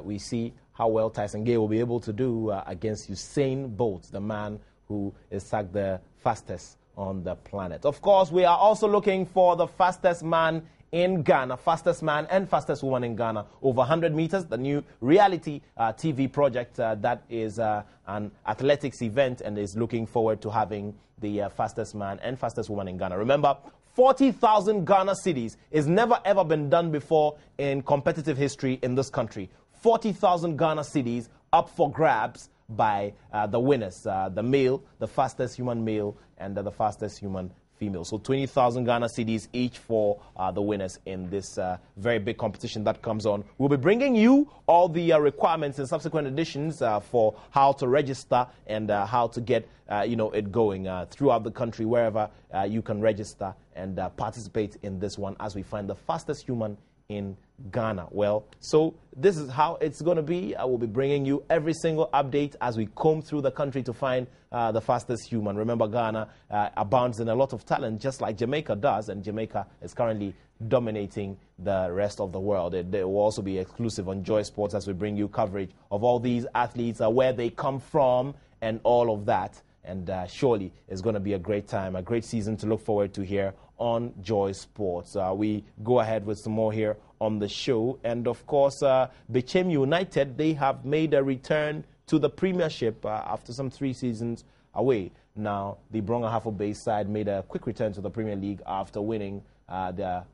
We see how well Tyson Gay will be able to do against Usain Bolt, the man who is sacked the fastest on the planet. Of course, we are also looking for the fastest man in Ghana, fastest man and fastest woman in Ghana, over 100 meters, the new reality TV project that is an athletics event and is looking forward to having the fastest man and fastest woman in Ghana. Remember, 40,000 Ghana cities is never ever been done before in competitive history in this country. 40,000 Ghana cities up for grabs by the winners, the male, the fastest human male, and the fastest human female. So 20,000 Ghana cedis each for the winners in this very big competition that comes on. We'll be bringing you all the requirements in subsequent editions for how to register and how to get it going throughout the country, wherever you can register and participate in this one as we find the fastest human in Ghana. Well, so this is how it's going to be. I will be bringing you every single update as we comb through the country to find the fastest human. Remember, Ghana abounds in a lot of talent, just like Jamaica does, and Jamaica is currently dominating the rest of the world. It will also be exclusive on Joy Sports as we bring you coverage of all these athletes, where they come from, and all of that. And surely it's going to be a great time, a great season to look forward to here on Joy Sports. We go ahead with some more here on the show. And, of course, Bechem United, they have made a return to the Premiership after some 3 seasons away. Now, the Bronga Hafo Base side made a quick return to the Premier League after winning the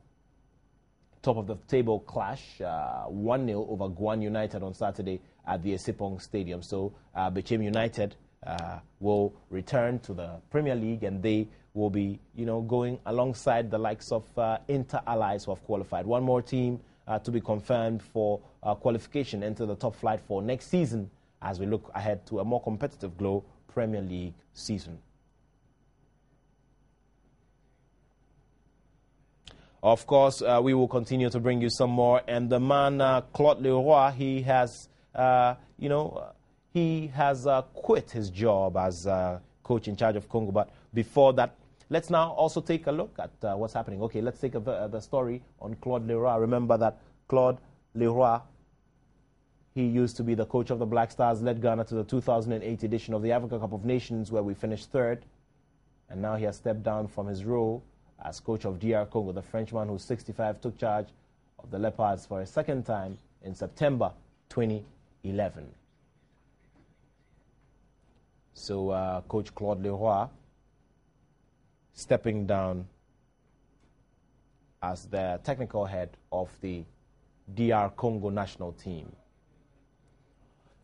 top-of-the-table clash 1-0 over Guan United on Saturday at the Esipong Stadium. So, Bechem United will return to the Premier League, and they will be, going alongside the likes of Inter Allies who have qualified. One more team to be confirmed for qualification into the top flight for next season as we look ahead to a more competitive Glow Premier League season. Of course, we will continue to bring you some more. And the man, Claude Leroy, he has, he has quit his job as coach in charge of Congo. But before that, let's now also take a look at what's happening. Okay, let's take the story on Claude Leroy. Remember that Claude Leroy, he used to be the coach of the Black Stars, led Ghana to the 2008 edition of the Africa Cup of Nations, where we finished 3rd. And now he has stepped down from his role as coach of DR Congo. The Frenchman, who's 65, took charge of the Leopards for a second time in September 2011. So Coach Claude Leroy stepping down as the technical head of the DR Congo national team.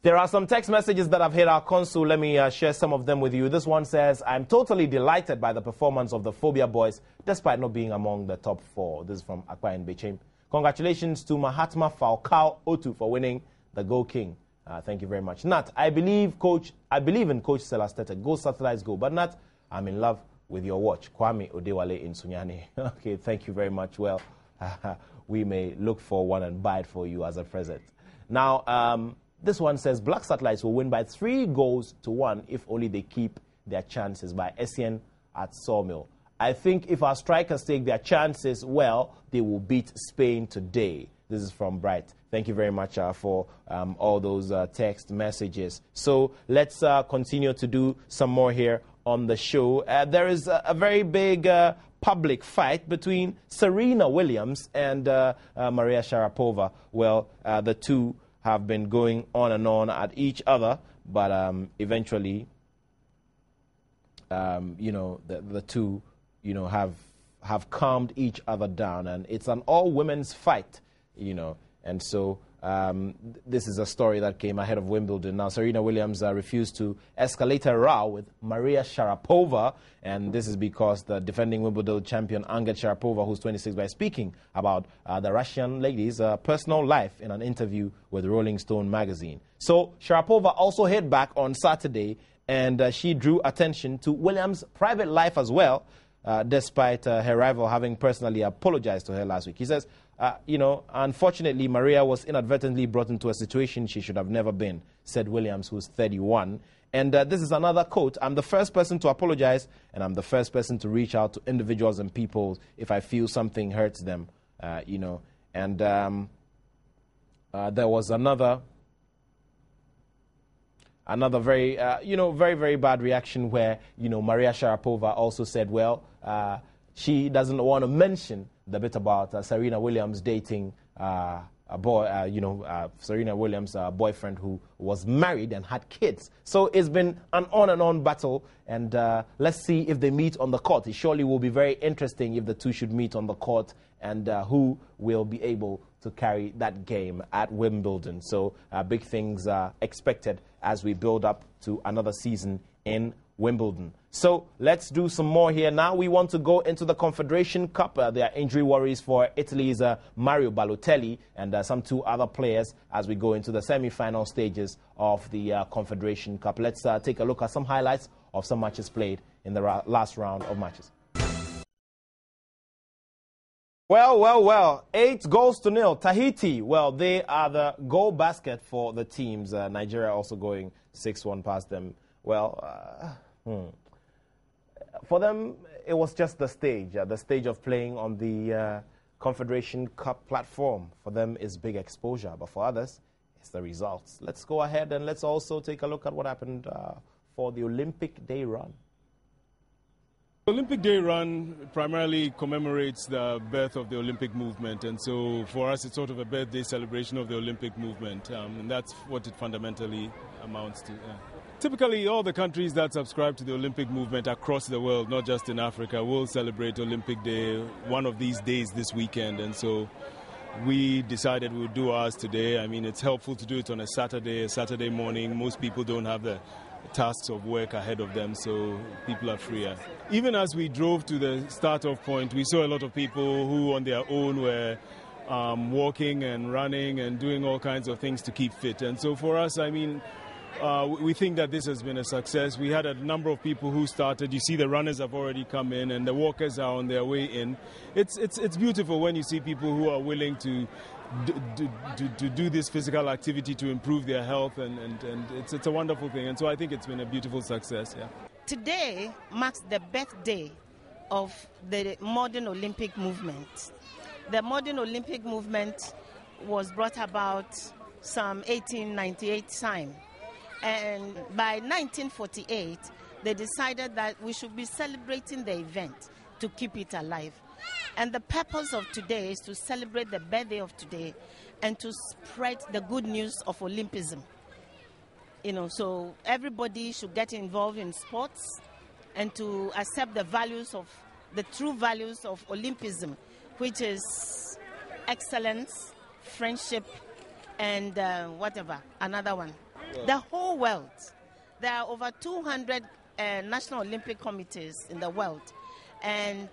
There are some text messages that have hit our console. Let me share some of them with you. This one says, I'm totally delighted by the performance of the Phobia boys, despite not being among the top 4. This is from Akwa in Bechem. Congratulations to Mahatma Falcao Otu for winning the Go King. Thank you very much. Nat, I believe in Coach Celastete. Go Satellites Go. But Nat, I'm in love with your watch. Kwame Odewale in Sunyani. Okay, thank you very much. Well, we may look for one and buy it for you as a present. Now, this one says, Black Satellites will win by 3-1 if only they keep their chances, by Essien at Sawmill. I think if our strikers take their chances well, they will beat Spain today. This is from Bright. Thank you very much for all those text messages. So let's continue to do some more here on the show. There is a very big public fight between Serena Williams and Maria Sharapova. Well, the two have been going on and on at each other, but eventually, the two, have calmed each other down, and it's an all-women's fight, and so this is a story that came ahead of Wimbledon. Now, Serena Williams refused to escalate a row with Maria Sharapova, and this is because the defending Wimbledon champion Anget Sharapova, who's 26, by speaking about the Russian lady's personal life in an interview with Rolling Stone magazine. So Sharapova also hit back on Saturday, and she drew attention to Williams' private life as well, despite her rival having personally apologized to her last week. He says, unfortunately, Maria was inadvertently brought into a situation she should have never been, said Williams, who's 31. And this is another quote, I'm the first person to apologize, and I'm the first person to reach out to individuals and people if I feel something hurts them, And there was another very, very, very bad reaction where, Maria Sharapova also said, well, she doesn't want to mention the bit about Serena Williams dating a boy, Serena Williams' boyfriend who was married and had kids. So it's been an on-and-on battle, and let's see if they meet on the court. It surely will be very interesting if the two should meet on the court, and who will be able to carry that game at Wimbledon. So big things are expected as we build up to another season in Wimbledon. So let's do some more here now. We want to go into the Confederation Cup. There are injury worries for Italy's Mario Balotelli and some 2 other players as we go into the semi-final stages of the Confederation Cup. Let's take a look at some highlights of some matches played in the last round of matches. Well. 8-0. Tahiti, well, they are the goal basket for the teams. Nigeria also going 6-1 past them. Well, for them, it was just the stage of playing on the Confederation Cup platform. For them, it's big exposure, but for others, it's the results. Let's go ahead and let's also take a look at what happened for the Olympic Day run. The Olympic Day run primarily commemorates the birth of the Olympic movement, and so for us it's sort of a birthday celebration of the Olympic movement, and that's what it fundamentally amounts to. Typically, all the countries that subscribe to the Olympic movement across the world, not just in Africa, will celebrate Olympic Day one of these days this weekend, and so we decided we'd do ours today. I mean, it's helpful to do it on a Saturday morning. Most people don't have the tasks of work ahead of them, so people are freer. Even as we drove to the start-off point, we saw a lot of people who on their own were walking and running and doing all kinds of things to keep fit. And so for us, I mean, we think that this has been a success. We had a number of people who started. You see the runners have already come in and the walkers are on their way in. It's beautiful when you see people who are willing to do this physical activity to improve their health, and it's a wonderful thing. And so I think it's been a beautiful success. Yeah. Today marks the birthday of the modern Olympic movement. The modern Olympic movement was brought about some 1898 time. And by 1948, they decided that we should be celebrating the event to keep it alive. And the purpose of today is to celebrate the birthday of today and to spread the good news of Olympism. You know, so everybody should get involved in sports and to accept the true values of Olympism, which is excellence, friendship, and another one. Yeah. The whole world. There are over 200 national Olympic committees in the world, and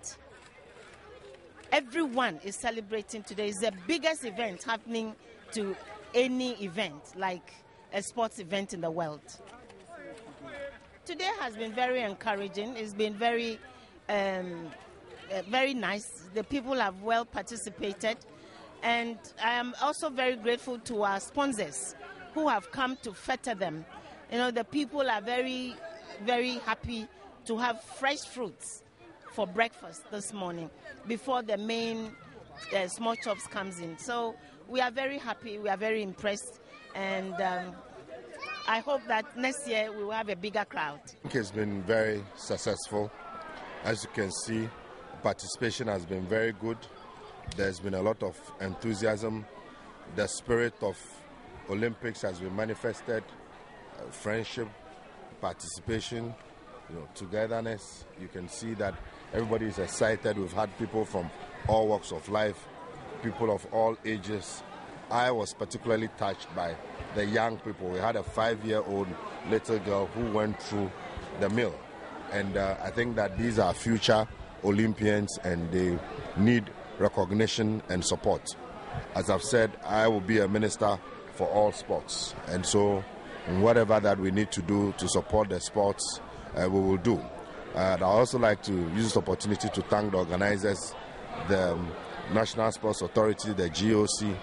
everyone is celebrating today. It's the biggest event happening to any event, like a sports event in the world. Today has been very encouraging. It's been very nice. The people have well participated. And I am also very grateful to our sponsors who have come to fetter them. You know, the people are very, very happy to have fresh fruits for breakfast this morning before the main small chops comes in. So we are very happy, we are very impressed, and I hope that next year we will have a bigger crowd. I think it's been very successful. As you can see, participation has been very good. There's been a lot of enthusiasm. The spirit of Olympics has been manifested. Friendship, participation, togetherness. You can see that everybody is excited. We've had people from all walks of life, people of all ages. I was particularly touched by the young people. We had a 5-year-old little girl who went through the mill. And I think that these are future Olympians and they need recognition and support. As I've said, I will be a minister for all sports. And so whatever that we need to do to support the sports, we will do. I'd also like to use this opportunity to thank the organizers, the National Sports Authority, the GOC,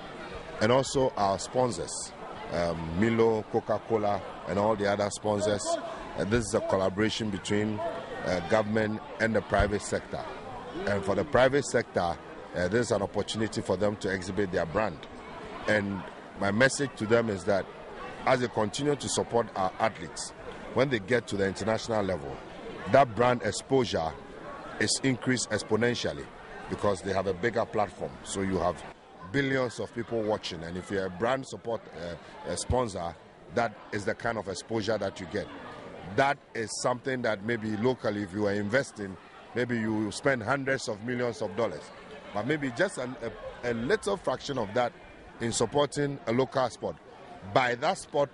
and also our sponsors, Milo, Coca-Cola, and all the other sponsors. This is a collaboration between government and the private sector. And for the private sector, this is an opportunity for them to exhibit their brand. And my message to them is that as they continue to support our athletes, when they get to the international level, that brand exposure is increased exponentially because they have a bigger platform. So you have billions of people watching, and if you're a brand support sponsor, that is the kind of exposure that you get. That is something that maybe locally, if you are investing, maybe you spend hundreds of millions of dollars. But maybe just a little fraction of that in supporting a local sport. By that sport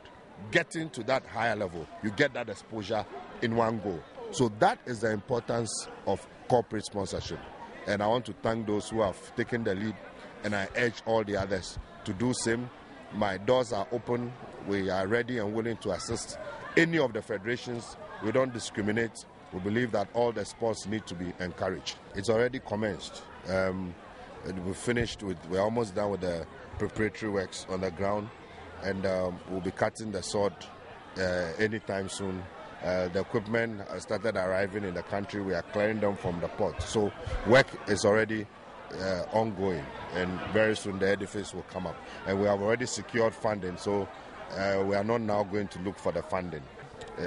getting to that higher level, you get that exposure in one go. So that is the importance of corporate sponsorship. And I want to thank those who have taken the lead, and I urge all the others to do same. My doors are open. We are ready and willing to assist any of the federations. We don't discriminate. We believe that all the sports need to be encouraged. It's already commenced. We're almost done with the preparatory works on the ground, and we'll be cutting the sod anytime soon. The equipment has started arriving in the country. We are clearing them from the port. So work is already ongoing, and very soon the edifice will come up. And we have already secured funding, so we are not now going to look for the funding.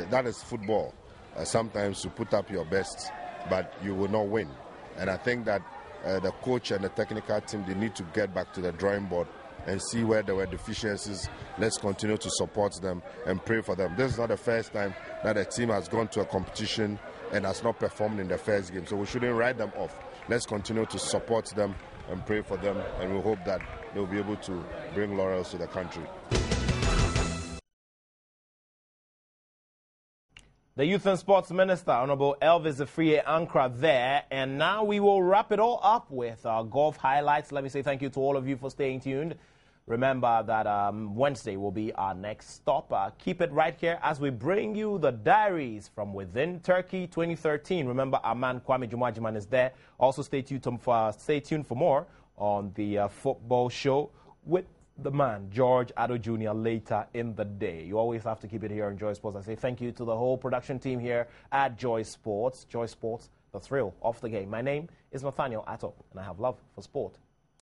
That is football. Sometimes you put up your best, but you will not win. And I think that the coach and the technical team, they need to get back to the drawing board and see where there were deficiencies. Let's continue to support them and pray for them. This is not the first time that a team has gone to a competition and has not performed in the first game, so we shouldn't write them off. Let's continue to support them and pray for them, and we hope that they'll be able to bring laurels to the country. The Youth and Sports Minister, Honorable Elvis Afriyie Ankra there. And now we will wrap it all up with our golf highlights. Let me say thank you to all of you for staying tuned. Remember that Wednesday will be our next stop. Keep it right here as we bring you the diaries from within Turkey 2013. Remember, our man Kwame Jumajiman is there. Also, stay tuned for more on the football show with the man, George Attoh Jr., later in the day. You always have to keep it here on Joy Sports. I say thank you to the whole production team here at Joy Sports. Joy Sports, the thrill of the game. My name is Nathaniel Attoh, and I have love for sport.